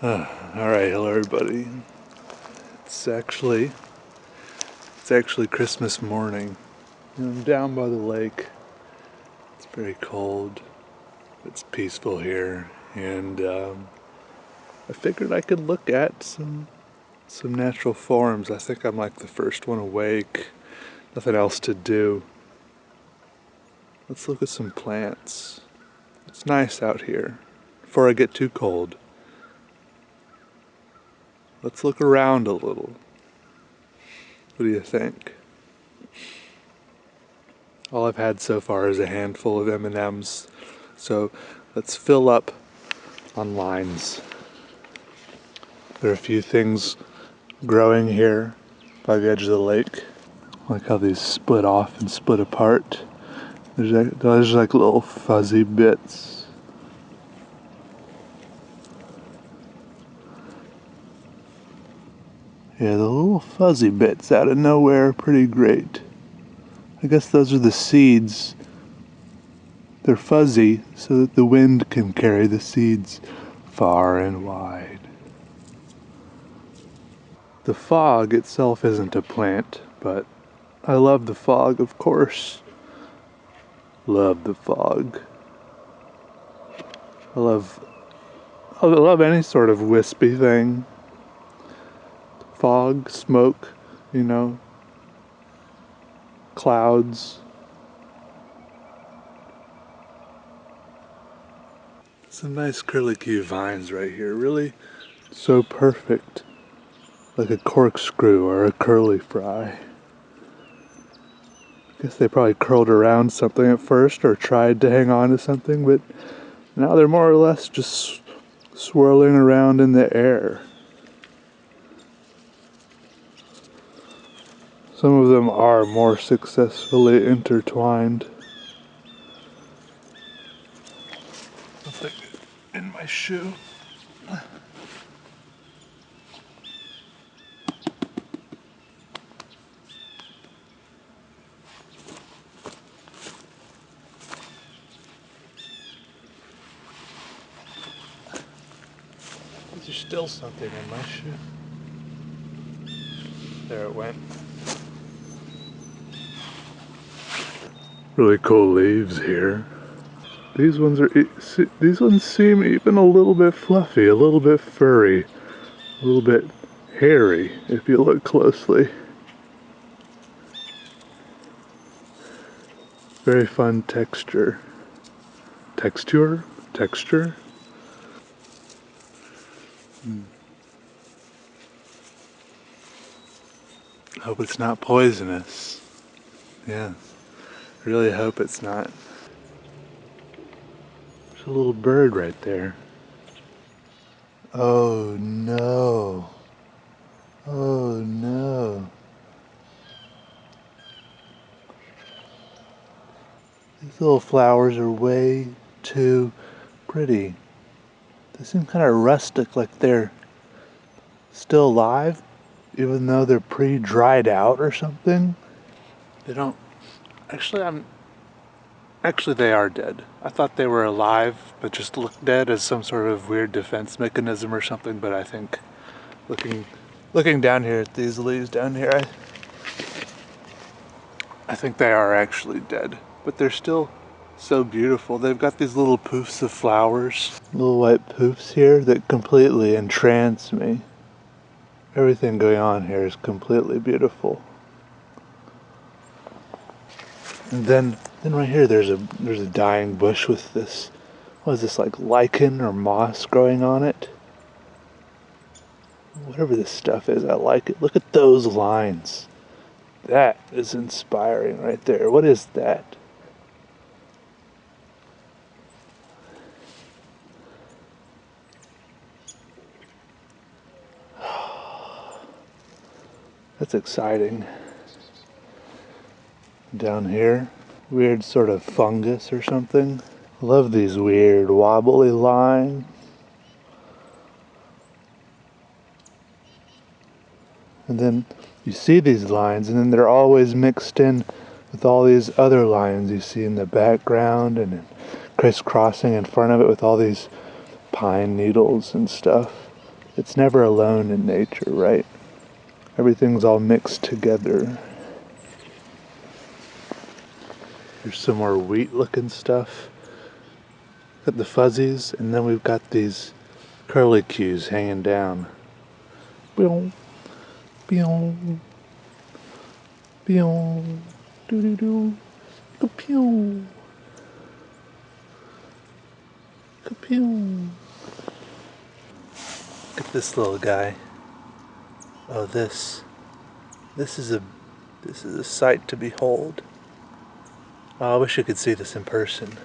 Alright, hello everybody. It's actually Christmas morning. I'm down by the lake. It's very cold. It's peaceful here, and I figured I could look at some natural forms. I think I'm like the first one awake. Nothing else to do. Let's look at some plants. It's nice out here before I get too cold. Let's look around a little. What do you think? All I've had so far is a handful of M&Ms, so let's fill up on lines. There are a few things growing here by the edge of the lake. I like how these split off and split apart. There's like little fuzzy bits. Yeah, the little fuzzy bits out of nowhere are pretty great. I guess those are the seeds. They're fuzzy so that the wind can carry the seeds far and wide. The fog itself isn't a plant, but I love the fog, of course. Love the fog. I love any sort of wispy thing. Fog, smoke, clouds. Some nice curlicue vines right here, really so perfect. Like a corkscrew or a curly fry. I guess they probably curled around something at first or tried to hang on to something, but now they're more or less just swirling around in the air. Some of them are more successfully intertwined. Something in my shoe. There's still something in my shoe. There it went. Really cool leaves here. These ones seem even a little bit fluffy, a little bit furry, a little bit hairy if you look closely. Very fun texture. Texture? Hope it's not poisonous. Yeah, I really hope it's not. There's a little bird right there. Oh no. Oh no. These little flowers are way too pretty. They seem kind of rustic, like they're still alive, even though they're pre-dried out or something. They don't... Actually, they are dead. I thought they were alive, but just looked dead as some sort of weird defense mechanism or something, but I think looking down here at these leaves down here, I think they are actually dead. But they're still so beautiful. They've got these little poofs of flowers. Little white poofs here that completely entrance me. Everything going on here is completely beautiful. And then right here there's a dying bush with this, what is this, like lichen or moss growing on it? Whatever this stuff is, I like it. Look at those lines. That is inspiring right there. What is that? That's exciting. Down here, weird sort of fungus or something. Love these weird wobbly lines. And then you see these lines, and then they're always mixed in with all these other lines you see in the background, and then crisscrossing in front of it with all these pine needles and stuff. It's never alone in nature, right? Everything's all mixed together. Here's some more wheat-looking stuff. Got the fuzzies, and then we've got these curlicues hanging down. Pew, pew, pew, doo-doo-doo, ka-pew, ka-pew. Look at this little guy. Oh, this is a sight to behold. Oh, I wish you could see this in person.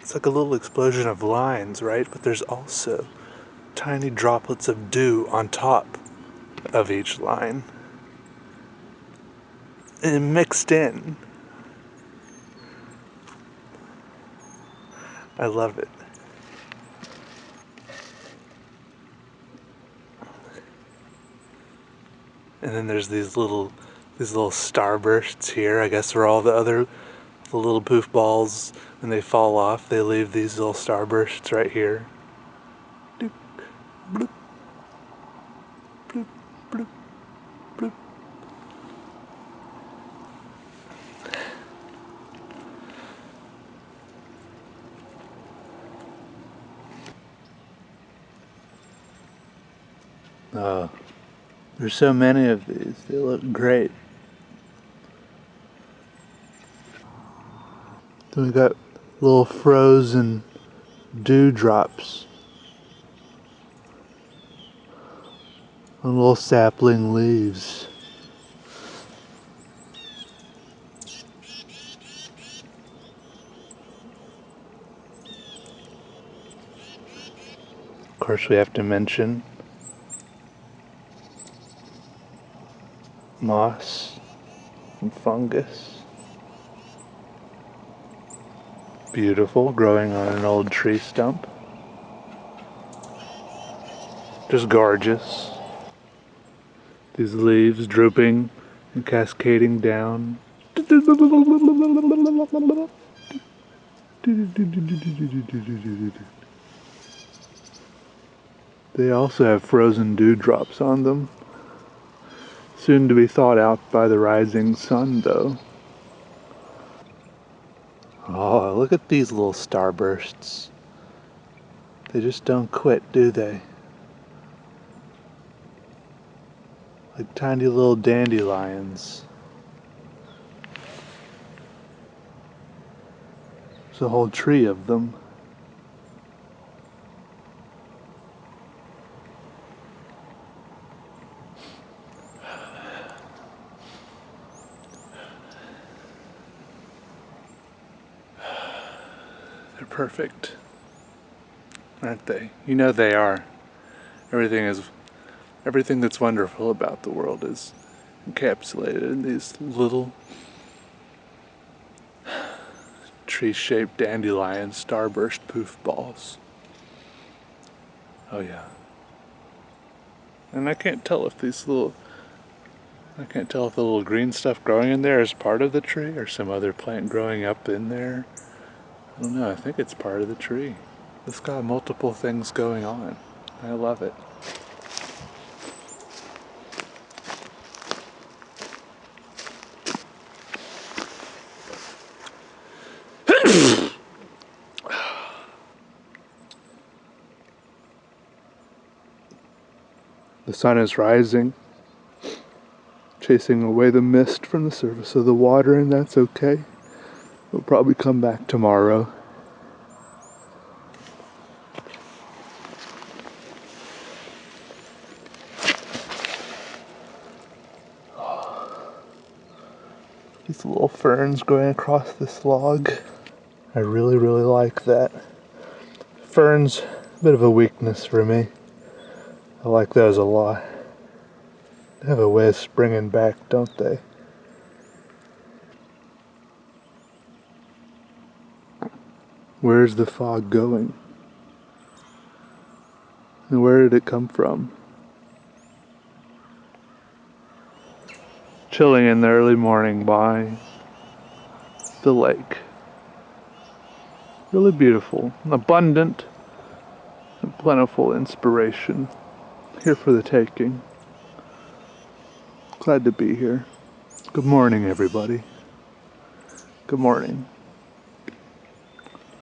It's like a little explosion of lines, right? But there's also tiny droplets of dew on top of each line. And mixed in. I love it. And then there's these little starbursts here. I guess where all the little poof balls, when they fall off, they leave these little starbursts right here. Doop, bloop, bloop, bloop, bloop. Oh, there's so many of these. They look great. Then we got little frozen dewdrops on little sapling leaves. Of course, we have to mention moss and fungus. Beautiful, growing on an old tree stump. Just gorgeous. These leaves drooping and cascading down. They also have frozen dewdrops on them. Soon to be thawed out by the rising sun, though. Oh, look at these little starbursts. They just don't quit, do they? Like tiny little dandelions. There's a whole tree of them. They're perfect, aren't they? You know they are. Everything that's wonderful about the world is encapsulated in these little tree-shaped dandelion starburst poof balls. Oh yeah. And I can't tell if the little green stuff growing in there is part of the tree or some other plant growing up in there. I don't know, I think it's part of the tree. It's got multiple things going on. I love it. The sun is rising, chasing away the mist from the surface of the water, and that's okay. We'll probably come back tomorrow. These little ferns going across this log. I really, really like that. Ferns, a bit of a weakness for me. I like those a lot. They have a way of springing back, don't they? Where's the fog going? And where did it come from? Chilling in the early morning by the lake. Really beautiful, abundant, and plentiful inspiration here for the taking. Glad to be here. Good morning, everybody. Good morning.